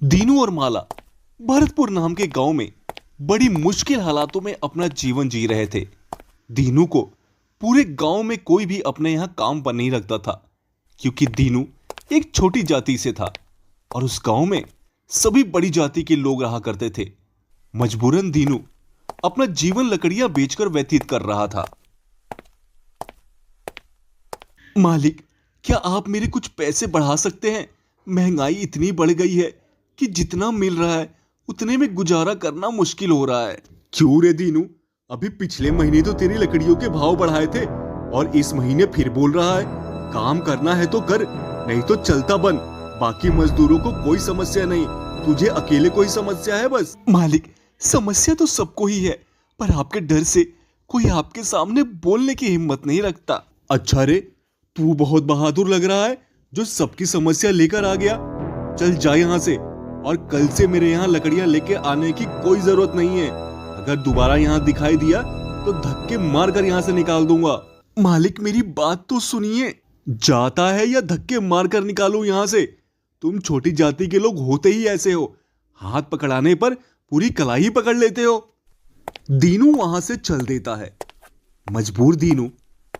दीनू और माला भरतपुर नाम के गांव में बड़ी मुश्किल हालातों में अपना जीवन जी रहे थे। दीनू को पूरे गांव में कोई भी अपने यहां काम पर नहीं रखता था, क्योंकि दीनू एक छोटी जाति से था और उस गांव में सभी बड़ी जाति के लोग रहा करते थे। मजबूरन दीनू अपना जीवन लकड़ियां बेचकर व्यतीत कर रहा था। मालिक, क्या आप मेरे कुछ पैसे बढ़ा सकते हैं? महंगाई इतनी बढ़ गई है कि जितना मिल रहा है उतने में गुजारा करना मुश्किल हो रहा है। क्यों रे दीनू, अभी पिछले महीने तो तेरी लकड़ियों के भाव बढ़ाए थे और इस महीने फिर बोल रहा है काम करना है तो कर, नहीं तो चलता बन। बाकी मजदूरों को कोई समस्या नहीं, तुझे अकेले कोई समस्या है बस। मालिक, समस्या तो सबको ही है, पर आपके डर से कोई आपके सामने बोलने की हिम्मत नहीं रखता। अच्छा रे, तू बहुत बहादुर लग रहा है जो सबकी समस्या लेकर आ गया। चल जा यहाँ से, और कल से मेरे यहाँ लकड़ियाँ लेके आने की कोई जरूरत नहीं है। अगर दोबारा यहाँ दिखाई दिया तो धक्के मारकर यहाँ से निकाल दूंगा। मालिक, मेरी बात तो सुनिए। जाता है या धक्के मारकर निकालूं यहाँ से? तुम छोटी जाति के लोग होते ही ऐसे हो, हाथ पकड़ाने पर पूरी कलाई पकड़ लेते हो। दीनू वहां से चल देता है। मजबूर दीनू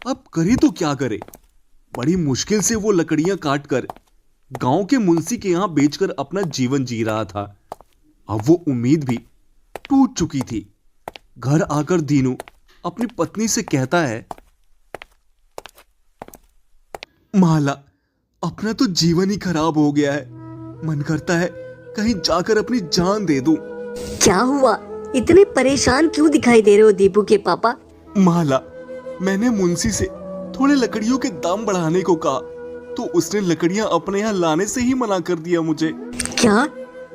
अब करे तो क्या करे। बड़ी मुश्किल से वो लकड़ियां काटकर गांव के मुंशी के यहां बेचकर अपना जीवन जी रहा था। अब वो उम्मीद भी टूट चुकी थी। घर आकर दीनू अपनी पत्नी से कहता है, माला, अपना तो जीवन ही खराब हो गया है। मन करता है कहीं जाकर अपनी जान दे दूं। क्या हुआ? इतने परेशान क्यों दिखाई दे रहे हो दीपू के पापा? माला, मैंने मुंशी से थोड़े लकड़ियों के दाम बढ़ाने को कहा तो उसने लकड़ियां अपने यहाँ लाने से ही मना कर दिया मुझे। क्या?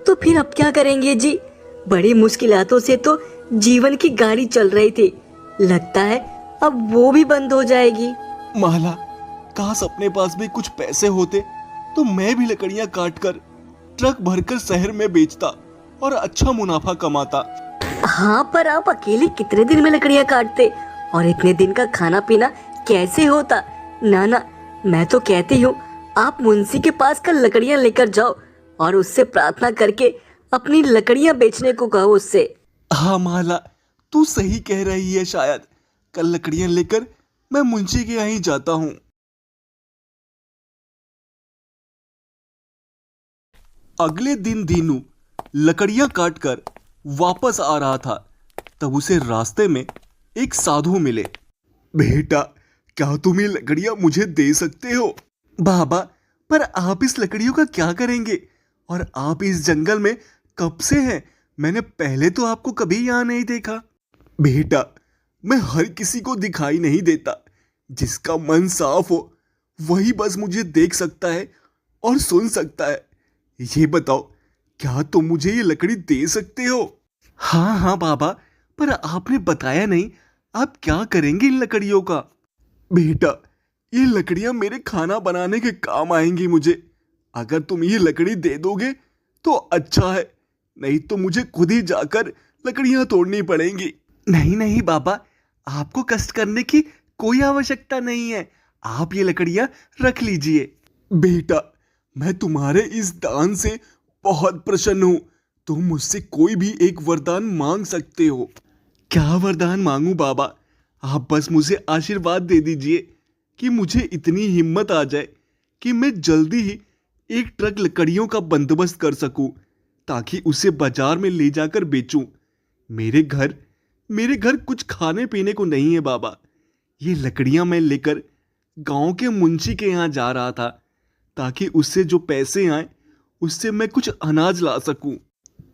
तो फिर अब क्या करेंगे जी? बड़ी मुश्किलातों से तो जीवन की गाड़ी चल रही थी, लगता है अब वो भी बंद हो जाएगी। माला, काश अपने पास भी कुछ पैसे होते तो मैं भी लकड़ियां काटकर ट्रक भरकर शहर में बेचता और अच्छा मुनाफा कमाता। हाँ, पर आप अकेले कितने दिन में लकड़ियां काटते और इतने दिन का खाना पीना कैसे होता? ना, मैं तो कहती हूँ आप मुंशी के पास कल लकड़ियां लेकर जाओ और उससे प्रार्थना करके अपनी लकड़ियां बेचने को कहो उससे। हाँ माला, तू सही कह रही है। शायद कल लकड़ियां लेकर मैं मुंशी के यहाँ ही जाता हूँ। अगले दिन दीनू लकड़ियां काटकर वापस आ रहा था, तब उसे रास्ते में एक साधु मिले। बेटा, क्या तुम ये लकड़ियां मुझे दे सकते हो? बाबा, पर आप इस लकड़ियों का क्या करेंगे? और आप इस जंगल में कब से हैं? मैंने पहले तो आपको कभी यहाँ नहीं देखा। बेटा, मैं हर किसी को दिखाई नहीं देता। जिसका मन साफ हो वही बस मुझे देख सकता है और सुन सकता है। ये बताओ, क्या तुम मुझे ये लकड़ी दे सकते हो? हाँ बाबा, पर आपने बताया नहीं आप क्या करेंगे इन लकड़ियों का? बेटा, ये लकड़ियां मेरे खाना बनाने के काम आएंगी मुझे। अगर तुम ये लकड़ी दे दोगे तो अच्छा है, नहीं तो मुझे खुद ही जाकर लकड़ियां तोड़नी पड़ेंगी। नहीं बाबा, आपको कष्ट करने की कोई आवश्यकता नहीं है। आप ये लकड़ियां रख लीजिए। बेटा, मैं तुम्हारे इस दान से बहुत प्रसन्न हूं। तुम मुझसे कोई भी एक वरदान मांग सकते हो। क्या वरदान मांगू बाबा? आप बस मुझे आशीर्वाद दे दीजिए कि मुझे इतनी हिम्मत आ जाए कि मैं जल्दी ही एक ट्रक लकड़ियों का बंदोबस्त कर सकूं, ताकि उसे बाजार में ले जाकर बेचूं। मेरे घर कुछ खाने पीने को नहीं है बाबा। ये लकड़ियां मैं लेकर गांव के मुंशी के यहाँ जा रहा था, ताकि उससे जो पैसे आए उससे मैं कुछ अनाज ला सकूं।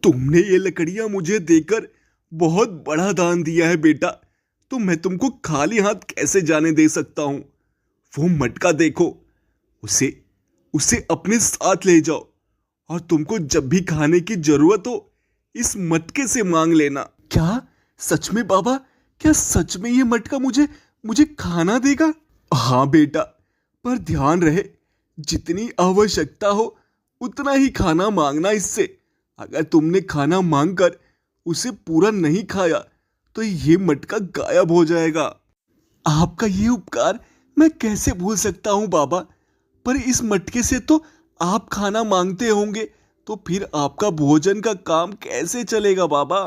तुमने ये लकड़ियां मुझे देकर बहुत बड़ा दान दिया है बेटा, तो मैं तुमको खाली हाथ कैसे जाने दे सकता हूं। वो मटका देखो, उसे अपने साथ ले जाओ और तुमको जब भी खाने की जरूरत हो इस मटके से मांग लेना। क्या सच में बाबा? क्या सच में ये मटका मुझे खाना देगा? हाँ बेटा, पर ध्यान रहे जितनी आवश्यकता हो उतना ही खाना मांगना इससे। अगर तुमने खाना मांगकर उसे पूरा नहीं खाया तो ये मटका गायब हो जाएगा। आपका ये उपकार मैं कैसे भूल सकता हूँ बाबा। पर इस मटके से तो आप खाना मांगते होंगे, तो फिर आपका भोजन का काम कैसे चलेगा बाबा?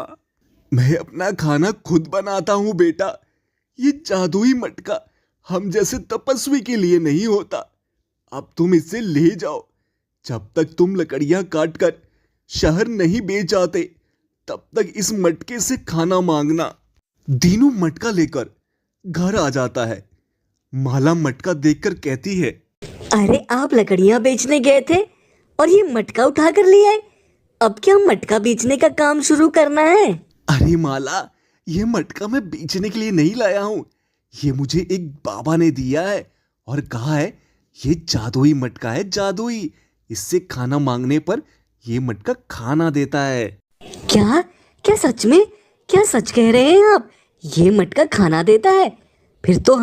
मैं अपना खाना खुद बनाता हूँ बेटा। ये जादुई मटका हम जैसे तपस्वी के लिए नहीं होता। अब तुम इसे ले जाओ। जब तक तुम लकड़ियां काट कर शहर नहीं बेच आते, तब तक इस मटके से खाना मांगना। दीनू मटका लेकर घर आ जाता है। माला मटका देखकर कहती है, अरे आप लकड़ियां बेचने गए थे और ये मटका उठा कर ले आए। अब क्या मटका बेचने का काम शुरू करना है? अरे माला, ये मटका मैं बेचने के लिए नहीं लाया हूं। ये मुझे एक बाबा ने दिया है और कहा है ये जादुई मटका है, जादुई। इससे खाना मांगने पर ये मटका खाना देता है। क्या क्या सच में? क्या सच कह रहे हैं आप? ये मटका खाना देता है? फिर तो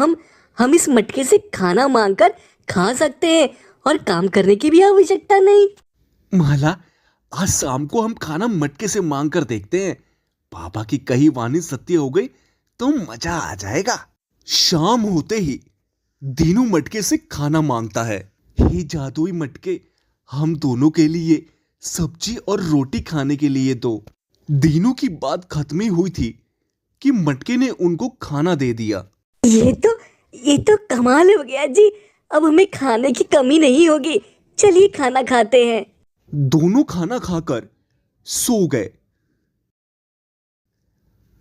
हम इस मटके से खाना मांगकर खा सकते हैं और काम करने की भी आवश्यकता नहीं। माला, आज शाम को हम खाना मटके से मांग कर देखते हैं। बाबा की कही वाणी सत्य हो गई तो मजा आ जाएगा। शाम होते ही दीनू मटके से खाना मांगता है। हे जादुई मटके, हम दोनों के लिए सब्जी और रोटी खाने के लिए दो। दीनू की बात खत्म ही हुई थी कि मटके ने उनको खाना दे दिया। ये तो कमाल हो गया जी। अब हमें खाने की कमी नहीं होगी। चलिए खाना खाते हैं। दोनों खाना खाकर सो गए।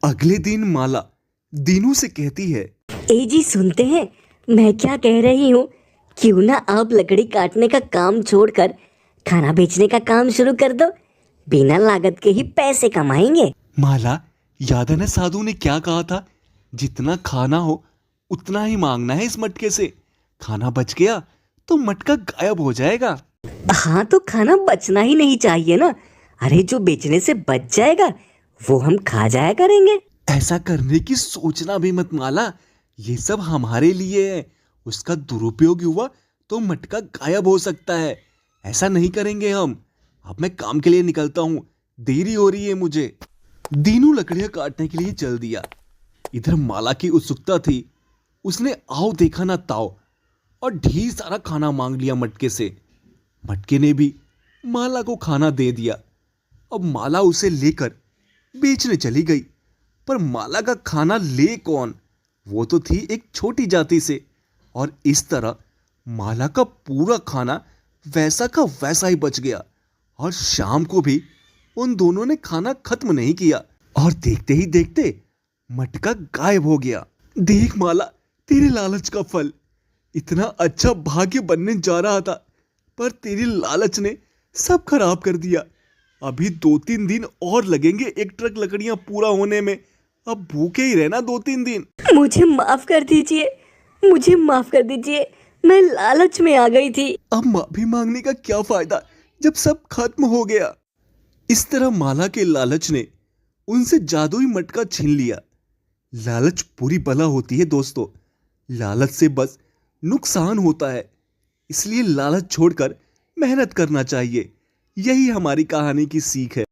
अगले दिन माला दीनू से कहती है, ए जी सुनते हैं, मैं क्या कह रही हूँ, क्यों ना आप लकड़ी काटने का काम छोड़कर खाना बेचने का काम शुरू कर दो। बिना लागत के ही पैसे कमाएंगे। माला, याद है ना साधु ने क्या कहा था? जितना खाना हो उतना ही मांगना है इस मटके से। खाना बच गया तो मटका गायब हो जाएगा। हाँ तो खाना बचना ही नहीं चाहिए ना। अरे जो बेचने से बच जाएगा वो हम खा जाया करेंगे। ऐसा करने की सोचना भी मत माला, ये सब हमारे लिए है। उसका दुरुपयोग हुआ तो मटका गायब हो सकता है। ऐसा नहीं करेंगे हम। अब मैं काम के लिए निकलता हूँ, देरी हो रही है मुझे। दीनू लकड़ियां काटने के लिए चल दिया। इधर माला की उत्सुकता थी। उसने आओ देखा ना ताओ और ढेर सारा खाना मांग लिया मटके से। मटके ने भी माला को खाना दे दिया। अब माला उसे लेकर बेचने चली गई। पर माला का खाना ले कौन? वो तो थी एक छोटी जाति से। और इस तरह माला का पूरा खाना वैसा का वैसा ही बच गया। और शाम को भी उन दोनों ने खाना खत्म नहीं किया। और देखते ही देखते मटका गायब हो गया। देख माला, तेरे लालच का फल। इतना अच्छा भाग्य बनने जा रहा था, पर तेरी लालच ने सब खराब कर दिया। अभी 2-3 दिन और लगेंगे एक ट्रक लकड़ियां पूरा होने में। अब भूखे ही रहना 2-3 दिन। मुझे माफ कर दीजिए, मुझे माफ कर दीजिए। मैं लालच में आ गई थी। अब माफी मांगने का क्या फायदा जब सब खत्म हो गया। इस तरह माला के लालच ने उनसे जादुई मटका छीन लिया। लालच बुरी बला होती है दोस्तों। लालच से बस नुकसान होता है। इसलिए लालच छोड़कर मेहनत करना चाहिए। यही हमारी कहानी की सीख है।